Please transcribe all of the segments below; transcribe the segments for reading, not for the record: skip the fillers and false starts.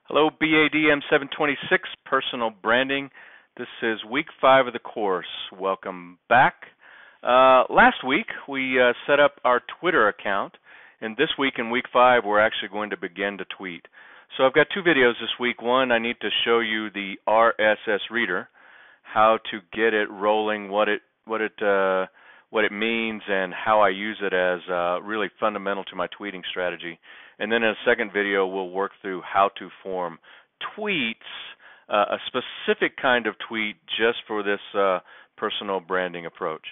Hello, BADM 726 Personal Branding. This is week 5 of the course. Welcome back. Last week we set up our Twitter account, and this week in week 5 we're actually going to begin to tweet. So I've got 2 videos this week. One, I need to show you the RSS Reader, how to get it rolling, what it means, and how I use it as really fundamental to my tweeting strategy. And then in a second video, we'll work through how to form tweets, a specific kind of tweet just for this personal branding approach.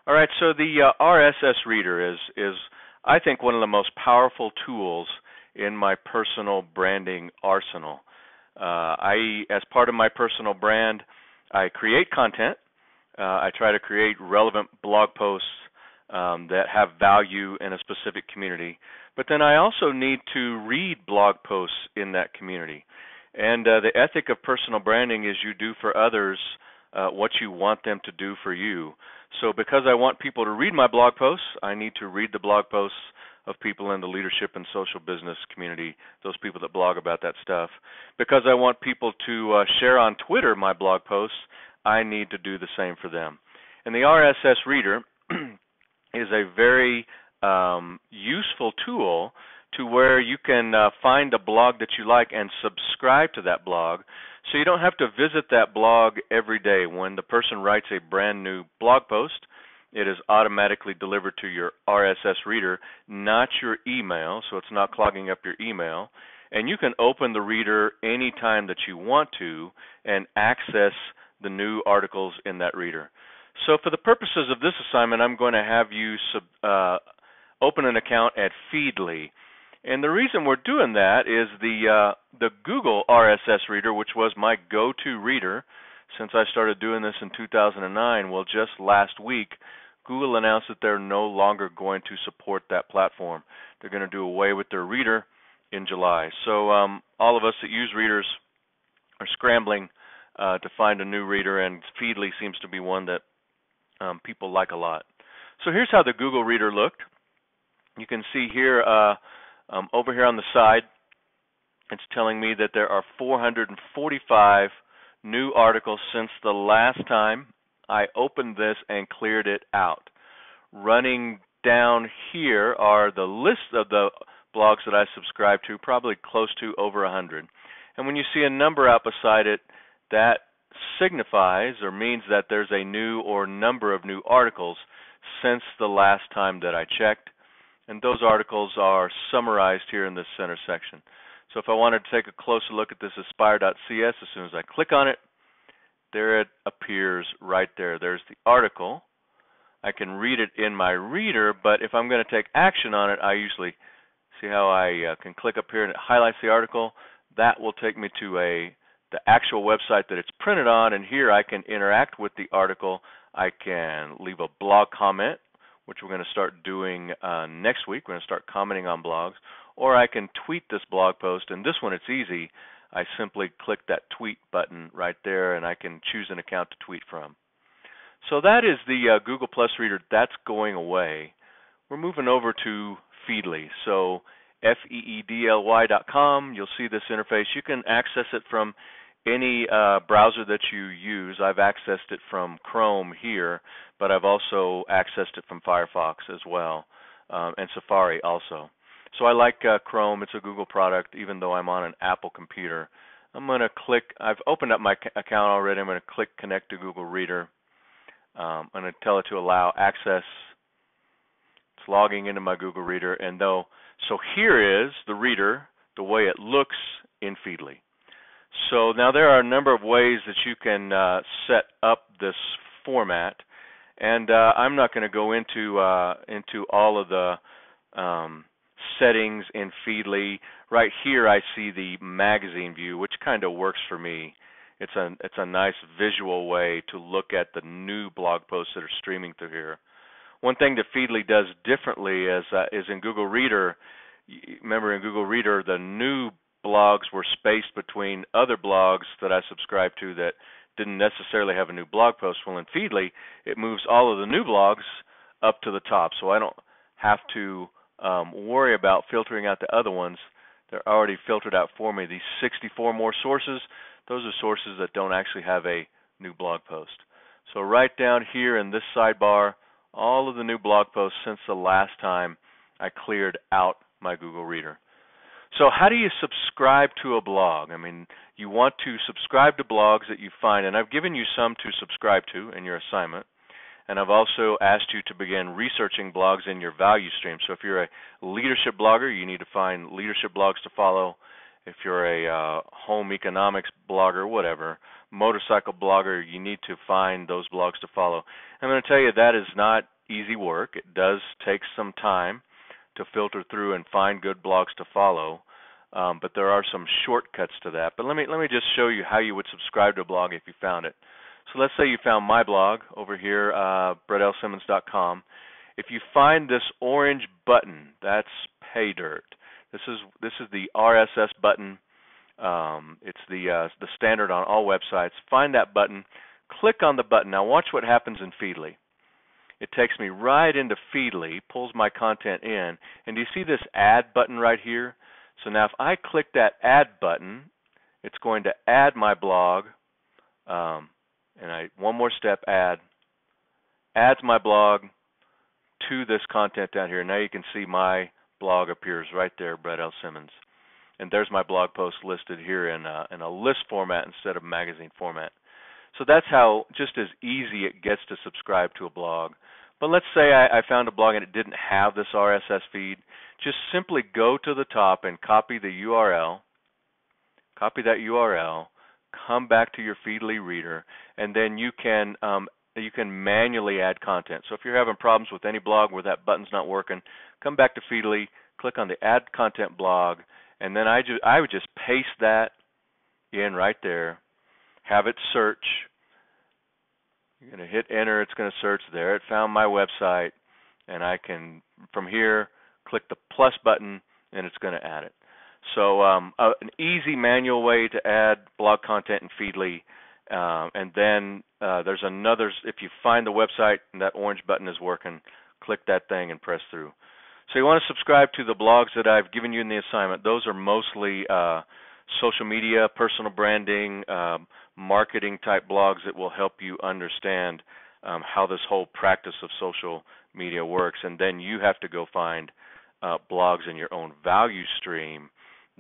All right, so the RSS Reader is, I think, one of the most powerful tools in my personal branding arsenal. As part of my personal brand, I create content. I try to create relevant blog posts that have value in a specific community. But then I also need to read blog posts in that community. And the ethic of personal branding is you do for others what you want them to do for you. So because I want people to read my blog posts, I need to read the blog posts of people in the leadership and social business community, those people that blog about that stuff. Because I want people to share on Twitter my blog posts, I need to do the same for them. And the RSS Reader is a very useful tool to where you can find a blog that you like and subscribe to that blog, so you don't have to visit that blog every day. When the person writes a brand new blog post, it is automatically delivered to your RSS Reader, not your email, so it's not clogging up your email. And you can open the reader anytime that you want to and access the new articles in that reader. So for the purposes of this assignment, I'm going to have you open an account at Feedly. And the reason we're doing that is the Google RSS Reader, which was my go-to reader since I started doing this in 2009. Well, just last week, Google announced that they're no longer going to support that platform. They're going to do away with their reader in July. So all of us that use readers are scrambling to find a new reader, and Feedly seems to be one that people like a lot. So here's how the Google Reader looked. You can see here, over here on the side, it's telling me that there are 445 new articles since the last time I opened this and cleared it out. Running down here are the list of the blogs that I subscribe to, probably close to over 100. And when you see a number out beside it, that signifies or means that there's a new or number of new articles since the last time that I checked. And those articles are summarized here in this center section. So if I wanted to take a closer look at this aspire.cs, as soon as I click on it, there it appears right there. There's the article. I can read it in my reader, but if I'm going to take action on it, I usually see how I can click up here and it highlights the article. That will take me to the actual website that it's printed on, and here I can interact with the article. I can leave a blog comment, which we're going to start doing next week. We're going to start commenting on blogs. Or I can tweet this blog post, and this one it's easy. I simply click that tweet button right there, and I can choose an account to tweet from. So that is the Google Plus Reader. That's going away. We're moving over to Feedly. So feedly.com. You'll see this interface. You can access it from any browser that you use. I've accessed it from Chrome here, but I've also accessed it from Firefox as well, and Safari also. So I like Chrome. It's a Google product, even though I'm on an Apple computer. I'm going to click. I've opened up my account already. I'm going to click Connect to Google Reader. I'm going to tell it to allow access. It's logging into my Google Reader, so here is the reader, the way it looks in Feedly. So now there are a number of ways that you can set up this format, and I'm not going to go into all of the settings in Feedly. Right here I see the magazine view, which kind of works for me. It's a nice visual way to look at the new blog posts that are streaming through here. One thing that Feedly does differently is in Google Reader. Remember, in Google Reader, the new blogs were spaced between other blogs that I subscribe to that didn't necessarily have a new blog post. Well, in Feedly, it moves all of the new blogs up to the top, so I don't have to worry about filtering out the other ones They're already filtered out for me. These 64 more sources, those are sources that don't actually have a new blog post. So right down here in this sidebar, all of the new blog posts since the last time I cleared out my Google Reader. So how do you subscribe to a blog? I mean, you want to subscribe to blogs that you find, and I've given you some to subscribe to in your assignment, and I've also asked you to begin researching blogs in your value stream. So if you're a leadership blogger, you need to find leadership blogs to follow. If you're a home economics blogger, whatever, motorcycle blogger, you need to find those blogs to follow. I'm going to tell you that is not easy work. It does take some time to filter through and find good blogs to follow, but there are some shortcuts to that. But let me just show you how you would subscribe to a blog if you found it. So let's say you found my blog over here, BretLSimmons.com. If you find this orange button, that's pay dirt. This is the RSS button. It's the standard on all websites. Find that button. Click on the button. Now watch what happens in Feedly. It takes me right into Feedly, pulls my content in, and do you see this add button right here? So now if I click that add button, it's going to add my blog, and one more step, adds my blog to this content down here. Now you can see my blog appears right there, Bret L. Simmons. And there's my blog post listed here in a list format instead of magazine format. So that's how just as easy it gets to subscribe to a blog. But let's say I found a blog and it didn't have this RSS feed. Just simply go to the top and copy the URL. Copy that URL. Come back to your Feedly reader, and then you can manually add content. So if you're having problems with any blog where that button's not working, come back to Feedly, click on the Add Content blog, and then I would just paste that in right there. Have it search. You're going to hit enter. It's going to search there. It found my website, and I can, from here, click the plus button, and it's going to add it. So an easy manual way to add blog content in Feedly, and then there's another. If you find the website and that orange button is working, click that thing and press through. So you want to subscribe to the blogs that I've given you in the assignment. Those are mostly social media, personal branding, marketing type blogs that will help you understand how this whole practice of social media works. And then you have to go find blogs in your own value stream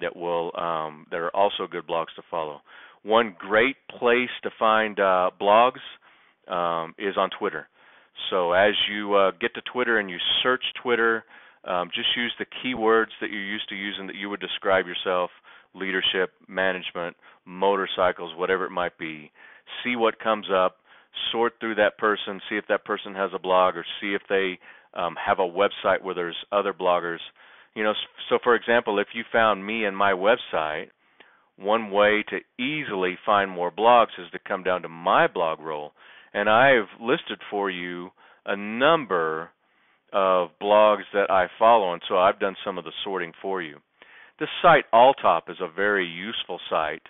that are also good blogs to follow. One great place to find blogs is on Twitter. So as you get to Twitter and you search Twitter, just use the keywords that you're used to using that you would describe yourself: leadership, management, motorcycles, whatever it might be. See what comes up, sort through that person, see if that person has a blog, or see if they have a website where there's other bloggers. You know, so for example, if you found me and my website, one way to easily find more blogs is to come down to my blog roll, and I've listed for you a number of blogs that I follow, and so I've done some of the sorting for you. This site, Alltop, is a very useful site,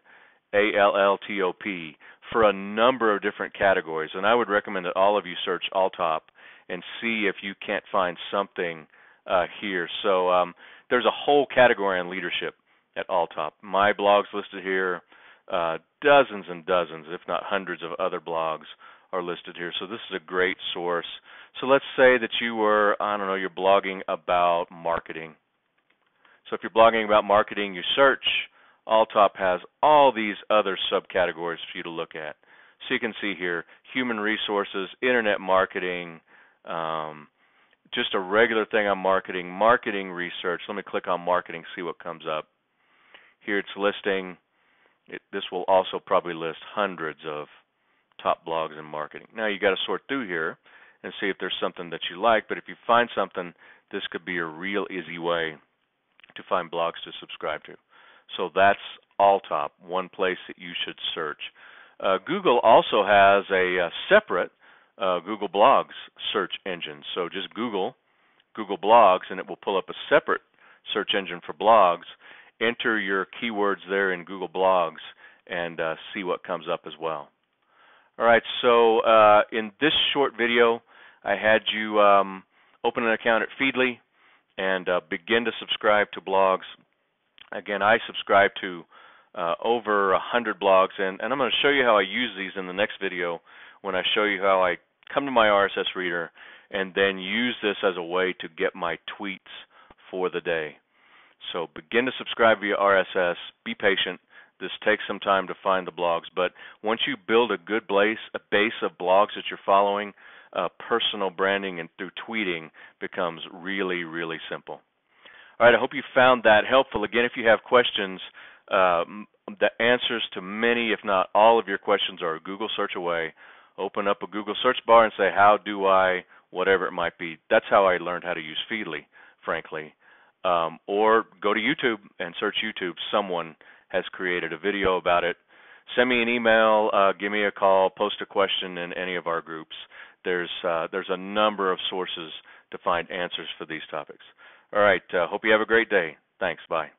ALLTOP, for a number of different categories, and I would recommend that all of you search Alltop and see if you can't find something here. So there's a whole category on leadership at Alltop. My blog's listed here. Dozens and dozens, if not hundreds of other blogs are listed here. So this is a great source. So let's say that you were, you're blogging about marketing. So if you're blogging about marketing, you search. Alltop has all these other subcategories for you to look at. So you can see here, human resources, internet marketing, just a regular thing on marketing, marketing research. Let me click on marketing, see what comes up. Here it's listing. This will also probably list hundreds of top blogs in marketing. Now you got to sort through here and see if there's something that you like, but if you find something, this could be a real easy way to find blogs to subscribe to. So that's Alltop, one place that you should search. Google also has a separate Google Blogs search engine. So just Google Blogs, and it will pull up a separate search engine for blogs. Enter your keywords there in Google Blogs and see what comes up as well. All right, so in this short video, I had you open an account at Feedly and begin to subscribe to blogs. Again, I subscribe to over 100 blogs, and I'm going to show you how I use these in the next video when I show you how I come to my RSS reader and then use this as a way to get my tweets for the day. So begin to subscribe via RSS. Be patient. This takes some time to find the blogs, but once you build a good base of blogs that you're following, personal branding and through tweeting becomes really, really simple. All right, I hope you found that helpful. Again, if you have questions, the answers to many, if not all of your questions are a Google search away. Open up a Google search bar and say, how do I, whatever it might be. That's how I learned how to use Feedly, frankly. Or go to YouTube and search YouTube. Someone has created a video about it. Send me an email, give me a call, post a question in any of our groups. There's a number of sources to find answers for these topics. All right, hope you have a great day. Thanks, bye.